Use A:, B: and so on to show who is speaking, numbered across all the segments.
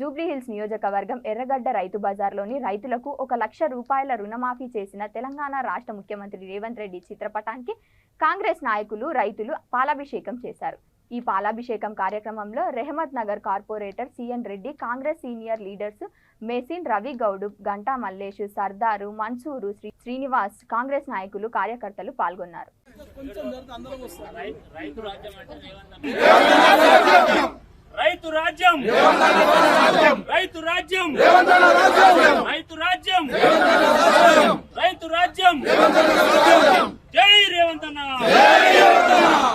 A: జూబ్లీహిల్స్ నియోజకవర్గం ఎర్రగడ్డ రైతు బజార్లోని రైతులకు 1 లక్ష రూపాయల రుణమాఫీ చేసిన తెలంగాణ రాష్ట్ర ముఖ్యమంత్రి రేవంత్ రెడ్డి చిత్రపటానికి కాంగ్రెస్ నాయకులు రైతులు పాలాభిషేకం చేశారు। ఈ పాలాభిషేకం కార్యక్రమంలో Rahmat Nagar corporator CN Reddy, Congress senior leaders Mesin Ravi Goud, Ganta Mallesh, Sardar, Mansoor, Srinivas, Congress నాయకులు కార్యకర్తలు పాల్గొన్నారు।
B: రైతు రాజ్యం రైతు రాజ్యం రైతు రాజ్యం రైతు రాజ్యం జై రేవంత్ అన్న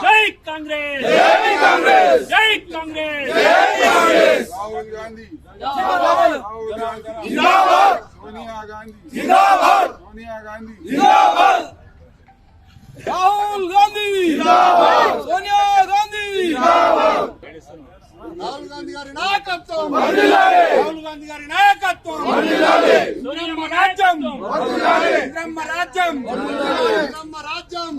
B: జై కాంగ్రెస్ జై కాంగ్రెస్
C: రాహుల్ గాంధీ జిందాబాద్ సోనియా గాంధీ జిందాబాద్ సోనియా గాంధీ జిందాబాద్
D: రాహుల్ గాంధీ జిందాబాద్ సోనియా గాంధీ జిందాబాద్
C: రాహుల్ గాంధీ గారి నాయకత్వం
D: వర్ధిల్లాలి
C: రాహుల్ గాంధీ గారి నాయకత్వం
D: వర్ధిల్లాలి
B: సోనియమ్మ రాజ్యం
D: వర్ధిల్లాలి
C: ఇంద్రమ్మ రాజ్యం ఇంద్రమ్మ రాజ్యం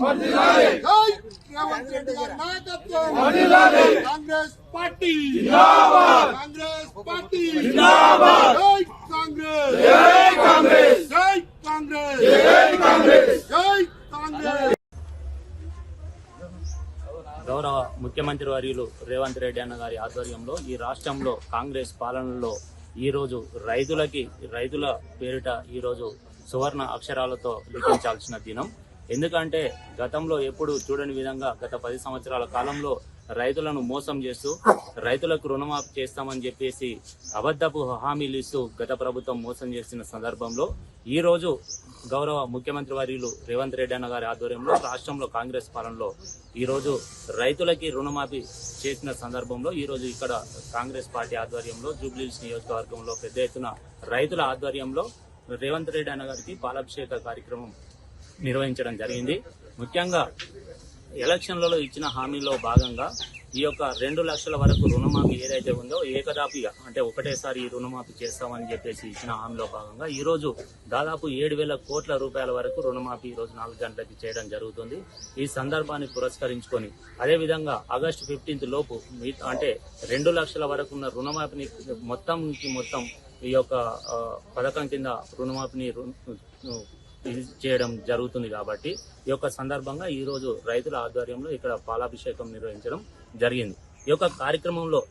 C: జై రేవంత్ రెడ్డి గారి నాయకత్వం
D: వర్ధిల్లాలి
C: కాంగ్రెస్ పార్టీ
D: జిందాబాద్
C: కాంగ్రెస్ పార్టీ
D: జిందాబాద్
C: జై కాంగ్రెస్
D: జై కాంగ్రెస్
C: జై కాంగ్రెస్
D: జై కాంగ్రెస్
C: జై కాంగ్రెస్।
B: గౌరవ ముఖ్యమంత్రి వర్యులు రేవంత్ రెడ్డి అన్న గారి ఆధ్వర్యంలో ఈ రాష్ట్రంలో కాంగ్రెస్ పాలనలో ఈ రోజు రైతుల పేరిట ఈ రోజు సువర్ణ అక్షరాలతో లిఖించాల్సిన దినం। ఎందుకంటే గతంలో ఎప్పుడు చూడని విధంగా గత 10 సంవత్సరాల కాలంలో రైతులను మోసం చేస్తూ రైతులకు రుణమాఫీ చేస్తామని చెప్పేసి అబద్ధపు హామీలు ఇస్తూ గత ప్రభుత్వం మోసం చేసిన సందర్భంలో ఈ రోజు గౌరవ ముఖ్యమంత్రి వర్యులు రేవంత్ రెడ్డి అన్న గారి ఆధ్వర్యంలో రాష్ట్రంలో కాంగ్రెస్ పాలనలో ఈ రోజు రైతులకి రుణమాఫీ చేసిన సందర్భంలో ఈ రోజు ఇక్కడ కాంగ్రెస్ పార్టీ ఆధ్వర్యంలో జూబ్లీహిల్స్ నియోజకవర్గంలో పెద్ద ఎత్తున రైతుల ఆధ్వర్యంలో రేవంత్ రెడ్డి అన్న గారికి పాలాభిషేక కార్యక్రమం నిర్వహించడం జరిగింది। ముఖ్యంగా ఎలక్షన్లలో ఇచ్చిన హామీలో భాగంగా ఈ యొక్క 2 లక్షల వరకు రుణమాఫీ ఏదైతే ఉందో ఏకదాపిగా అంటే ఒకటేసారి ఈ రుణమాఫీ చేస్తామని చెప్పేసి ఇచ్చిన హామీలో భాగంగా ఈ రోజు దాదాపు 7,000 కోట్ల రూపాయల వరకు రుణమాఫీ ఈ రోజు 4 గంటలకి చేయడం జరుగుతుంది। ఈ సందర్భాన్ని పురస్కరించుకొని అదేవిధంగా ఆగస్టు 15 లోపు అంటే 2 లక్షల వరకు ఉన్న రుణమాఫీని మొత్తం ఈ యొక్క పథకం కింద రుణమాఫీని చేయడం జరుగుతుంది కాబట్టి ఈ యొక్క సందర్భంగా ఈ రోజు రైతుల ఆధ్వర్యంలో ఇక్కడ పాలాభిషేకం నిర్వహించడం జరిగింది। ఈ యొక్క కార్యక్రమంలో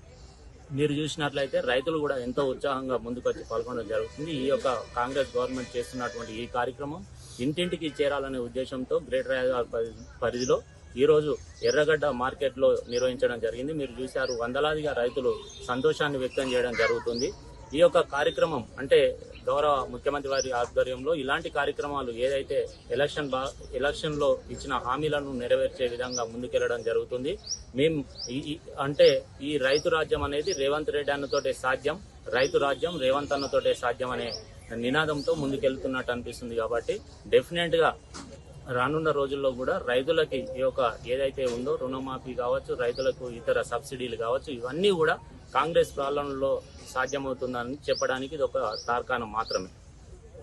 B: మీరు చూసినట్లయితే రైతులు కూడా ఎంతో ఉత్సాహంగా ముందుకొచ్చి పాల్గొనడం జరుగుతుంది। ఈ యొక్క కాంగ్రెస్ గవర్నమెంట్ చేస్తున్నటువంటి ఈ కార్యక్రమం ఇంటింటికి చేరాలనే ఉద్దేశంతో గ్రేటర్ హైదరాబాద్ పరిధిలో ఈ రోజు ఎర్రగడ్డ మార్కెట్ లో నిర్వహించడం జరిగింది। మీరు చూశారు, వందలాదిగా రైతులు సంతోషాన్ని వ్యక్తం చేయడం జరుగుతుంది। ఈ యొక్క కార్యక్రమం అంటే గౌరవ ముఖ్యమంత్రి వారి ఆధ్వర్యంలో ఇలాంటి కార్యక్రమాలు ఏదైతే ఎలక్షన్ లో ఇచ్చిన హామీలను నెరవేర్చే విధంగా ముందుకెళ్లడం జరుగుతుంది। మేము అంటే ఈ రైతు రాజ్యం అనేది రేవంత్ రెడ్డి అన్నతోటే సాధ్యం, రైతు రాజ్యం రేవంత్ అన్నతోటే సాధ్యం అనే నినాదంతో ముందుకెళ్తున్నట్టు అనిపిస్తుంది। కాబట్టి డెఫినెట్ గా రానున్న రోజుల్లో కూడా రైతులకి ఈ యొక్క ఏదైతే ఉందో రుణమాఫీ కావచ్చు, రైతులకు ఇతర సబ్సిడీలు కావచ్చు, ఇవన్నీ కూడా కాంగ్రెస్ పాలనలో సాధ్యమవుతుందని చెప్పడానికి ఇది ఒక తార్కాణం మాత్రమే।